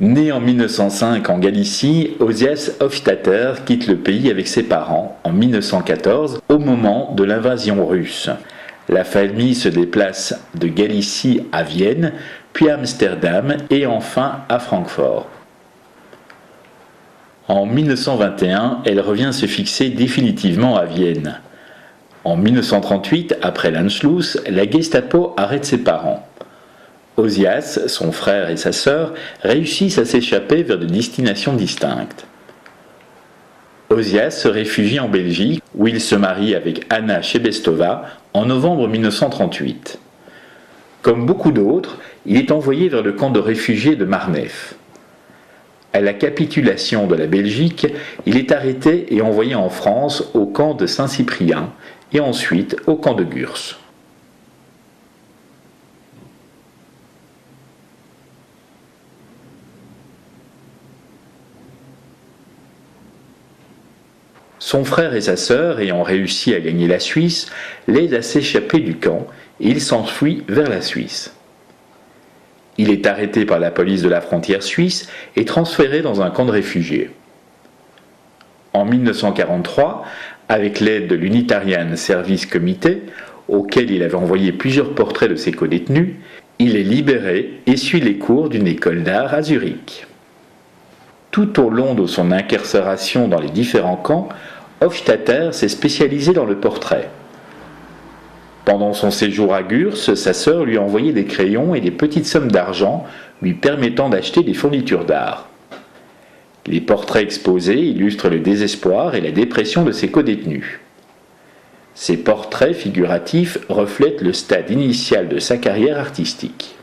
Né en 1905 en Galicie, Osias Hofstadter quitte le pays avec ses parents en 1914 au moment de l'invasion russe. La famille se déplace de Galicie à Vienne, puis à Amsterdam et enfin à Francfort. En 1921, elle revient se fixer définitivement à Vienne. En 1938, après l'Anschluss, la Gestapo arrête ses parents. Osias, son frère et sa sœur réussissent à s'échapper vers des destinations distinctes. Osias se réfugie en Belgique où il se marie avec Anna Chebestova en novembre 1938. Comme beaucoup d'autres, il est envoyé vers le camp de réfugiés de Marnef. À la capitulation de la Belgique, il est arrêté et envoyé en France au camp de Saint-Cyprien et ensuite au camp de Gurs. Son frère et sa sœur, ayant réussi à gagner la Suisse, l'aident à s'échapper du camp et il s'enfuit vers la Suisse. Il est arrêté par la police de la frontière suisse et transféré dans un camp de réfugiés. En 1943, avec l'aide de l'Unitarian Service Committee, auquel il avait envoyé plusieurs portraits de ses codétenus, il est libéré et suit les cours d'une école d'art à Zurich. Tout au long de son incarcération dans les différents camps, Hofstadter s'est spécialisé dans le portrait. Pendant son séjour à Gurs, sa sœur lui a envoyé des crayons et des petites sommes d'argent lui permettant d'acheter des fournitures d'art. Les portraits exposés illustrent le désespoir et la dépression de ses codétenus. Ces portraits figuratifs reflètent le stade initial de sa carrière artistique.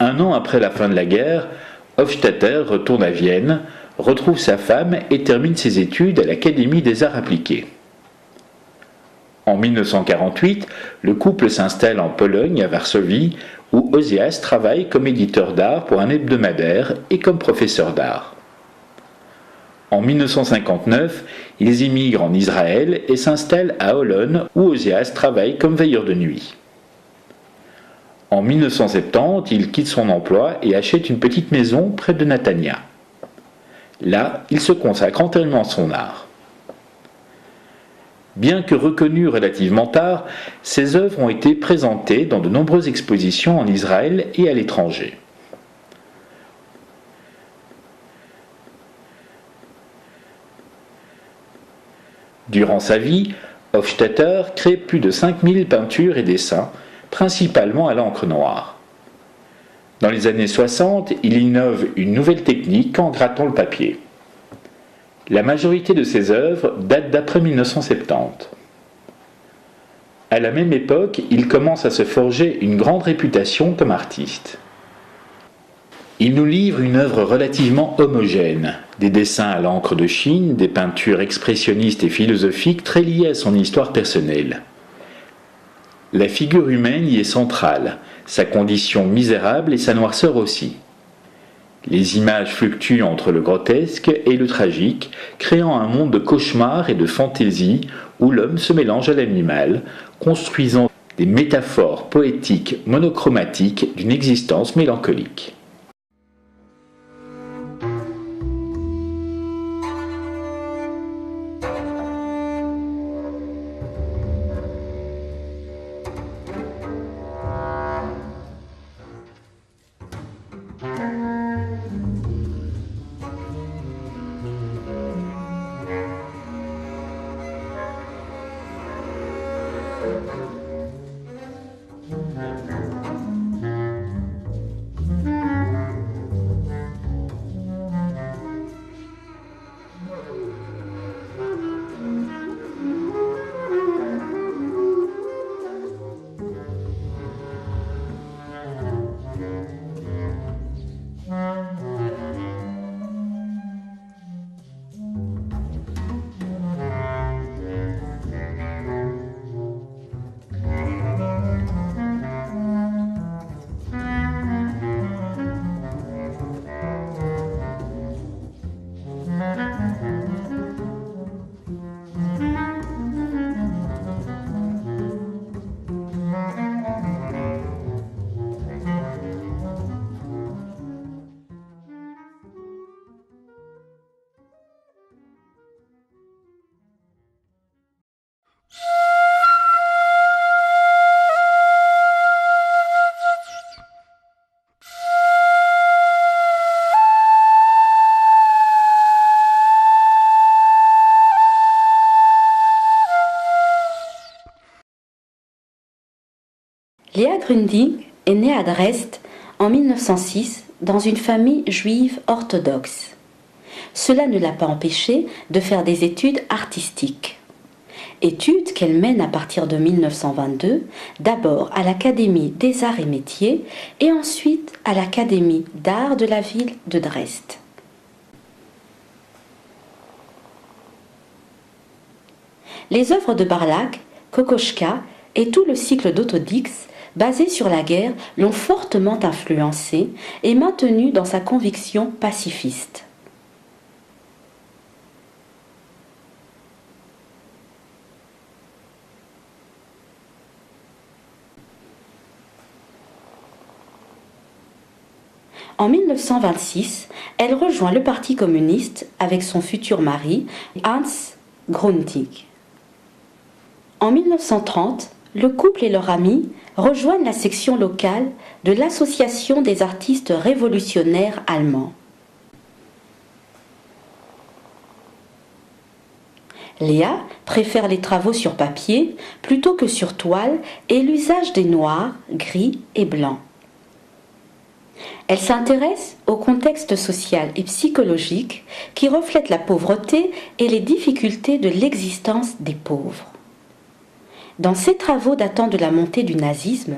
Un an après la fin de la guerre, Hofstadter retourne à Vienne, retrouve sa femme et termine ses études à l'Académie des Arts Appliqués. En 1948, le couple s'installe en Pologne, à Varsovie, où Osias travaille comme éditeur d'art pour un hebdomadaire et comme professeur d'art. En 1959, ils immigrent en Israël et s'installent à Holon, où Osias travaille comme veilleur de nuit. En 1970, il quitte son emploi et achète une petite maison près de Netanya. Là, il se consacre entièrement à son art. Bien que reconnues relativement tard, ses œuvres ont été présentées dans de nombreuses expositions en Israël et à l'étranger. Durant sa vie, Hofstadter crée plus de 5000 peintures et dessins, principalement à l'encre noire. Dans les années 60, il innove une nouvelle technique en grattant le papier. La majorité de ses œuvres datent d'après 1970. À la même époque, il commence à se forger une grande réputation comme artiste. Il nous livre une œuvre relativement homogène, des dessins à l'encre de Chine, des peintures expressionnistes et philosophiques très liées à son histoire personnelle. La figure humaine y est centrale, sa condition misérable et sa noirceur aussi. Les images fluctuent entre le grotesque et le tragique, créant un monde de cauchemar et de fantaisie où l'homme se mélange à l'animal, construisant des métaphores poétiques monochromatiques d'une existence mélancolique. Grundig est née à Dresde en 1906 dans une famille juive orthodoxe. Cela ne l'a pas empêchée de faire des études artistiques. Études qu'elle mène à partir de 1922, d'abord à l'Académie des Arts et Métiers et ensuite à l'Académie d'Art de la ville de Dresde. Les œuvres de Barlach, Kokoschka et tout le cycle d'Otto Dix, basés sur la guerre, l'ont fortement influencé et maintenu dans sa conviction pacifiste. En 1926, elle rejoint le Parti communiste avec son futur mari, Hans Grundig. En 1930, le couple et leur ami rejoignent la section locale de l'Association des artistes révolutionnaires allemands. Léa préfère les travaux sur papier plutôt que sur toile et l'usage des noirs, gris et blancs. Elle s'intéresse au contexte social et psychologique qui reflète la pauvreté et les difficultés de l'existence des pauvres. Dans ses travaux datant de la montée du nazisme,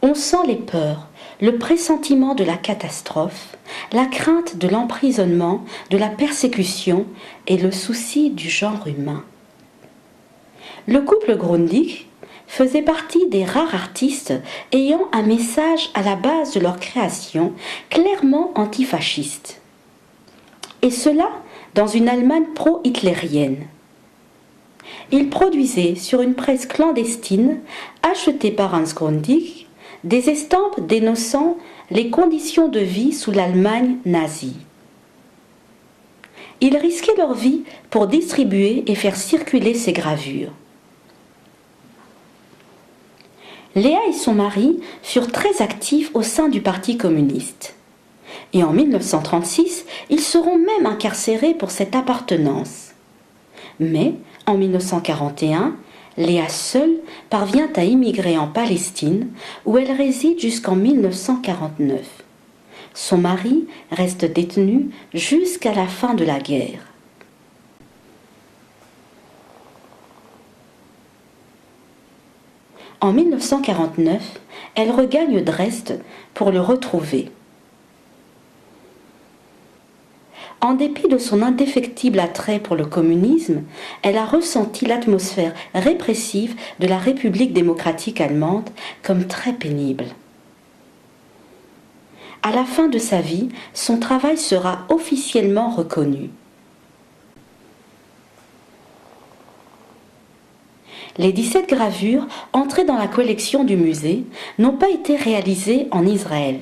on sent les peurs, le pressentiment de la catastrophe, la crainte de l'emprisonnement, de la persécution et le souci du genre humain. Le couple Grundig faisait partie des rares artistes ayant un message à la base de leur création clairement antifasciste. Et cela dans une Allemagne pro-hitlérienne. Ils produisaient sur une presse clandestine, achetée par Hans Grundig, des estampes dénonçant les conditions de vie sous l'Allemagne nazie. Ils risquaient leur vie pour distribuer et faire circuler ces gravures. Léa et son mari furent très actifs au sein du Parti communiste. Et en 1936, ils seront même incarcérés pour cette appartenance. Mais, en 1941, Léa seule parvient à immigrer en Palestine, où elle réside jusqu'en 1949. Son mari reste détenu jusqu'à la fin de la guerre. En 1949, elle regagne Dresde pour le retrouver. En dépit de son indéfectible attrait pour le communisme, elle a ressenti l'atmosphère répressive de la République démocratique allemande comme très pénible. À la fin de sa vie, son travail sera officiellement reconnu. Les 17 gravures entrées dans la collection du musée n'ont pas été réalisées en Israël.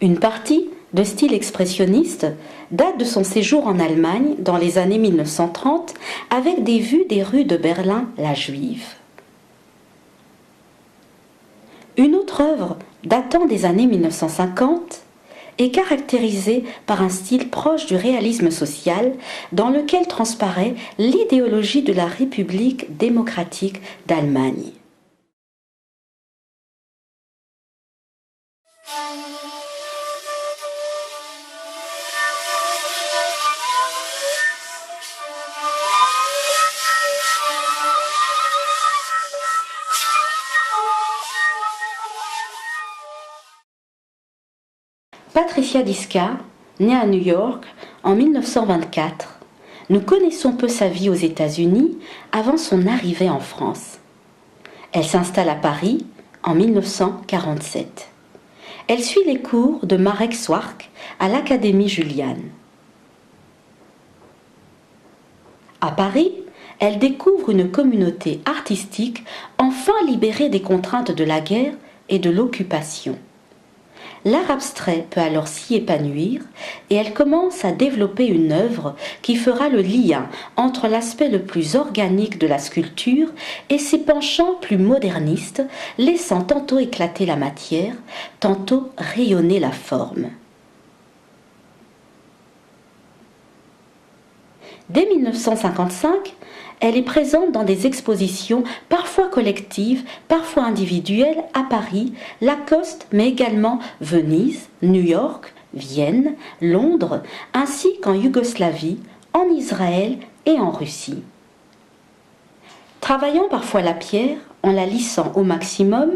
Une partie, de style expressionniste, date de son séjour en Allemagne dans les années 1930 avec des vues des rues de Berlin la Juive. Une autre œuvre datant des années 1950 est caractérisée par un style proche du réalisme social dans lequel transparaît l'idéologie de la République démocratique d'Allemagne. Patricia Diska, née à New York en 1924, nous connaissons peu sa vie aux États-Unis avant son arrivée en France. Elle s'installe à Paris en 1947. Elle suit les cours de Marek Swark à l'Académie Julian. À Paris, elle découvre une communauté artistique enfin libérée des contraintes de la guerre et de l'occupation. L'art abstrait peut alors s'y épanouir et elle commence à développer une œuvre qui fera le lien entre l'aspect le plus organique de la sculpture et ses penchants plus modernistes, laissant tantôt éclater la matière, tantôt rayonner la forme. Dès 1955, elle est présente dans des expositions parfois collectives, parfois individuelles à Paris, Lacoste, mais également Venise, New York, Vienne, Londres, ainsi qu'en Yougoslavie, en Israël et en Russie. Travaillant parfois la pierre, en la lissant au maximum,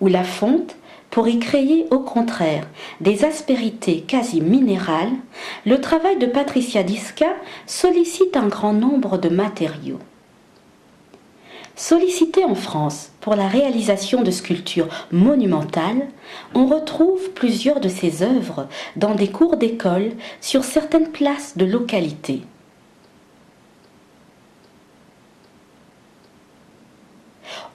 ou la fonte, pour y créer au contraire des aspérités quasi minérales, le travail de Patricia Diska sollicite un grand nombre de matériaux. Sollicité en France pour la réalisation de sculptures monumentales, on retrouve plusieurs de ses œuvres dans des cours d'école sur certaines places de localité.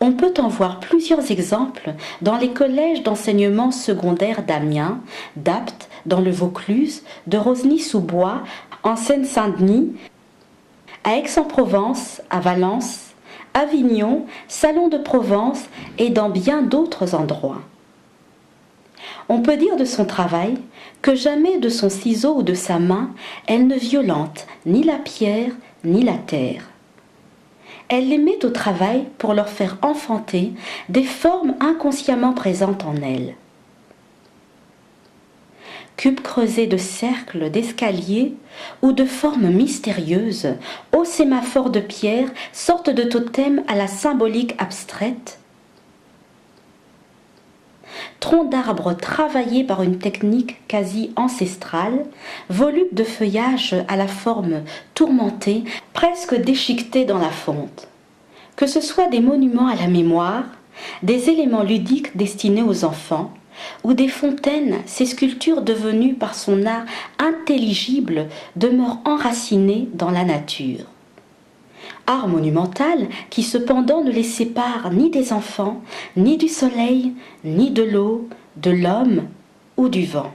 On peut en voir plusieurs exemples dans les collèges d'enseignement secondaire d'Amiens, d'Apt dans le Vaucluse, de Rosny-sous-Bois en Seine-Saint-Denis, à Aix-en-Provence, à Valence, Avignon, Salon de Provence et dans bien d'autres endroits. On peut dire de son travail que jamais de son ciseau ou de sa main, elle ne violente ni la pierre ni la terre. Elle les met au travail pour leur faire enfanter des formes inconsciemment présentes en elle. Cubes creusés de cercles, d'escaliers ou de formes mystérieuses, hauts sémaphores de pierre, sortes de totems à la symbolique abstraite, troncs d'arbres travaillés par une technique quasi ancestrale, volupes de feuillage à la forme tourmentée, presque déchiquetés dans la fonte. Que ce soit des monuments à la mémoire, des éléments ludiques destinés aux enfants, ou des fontaines, ces sculptures devenues par son art intelligible demeurent enracinées dans la nature. Art monumental qui cependant ne les sépare ni des enfants, ni du soleil, ni de l'eau, de l'homme ou du vent.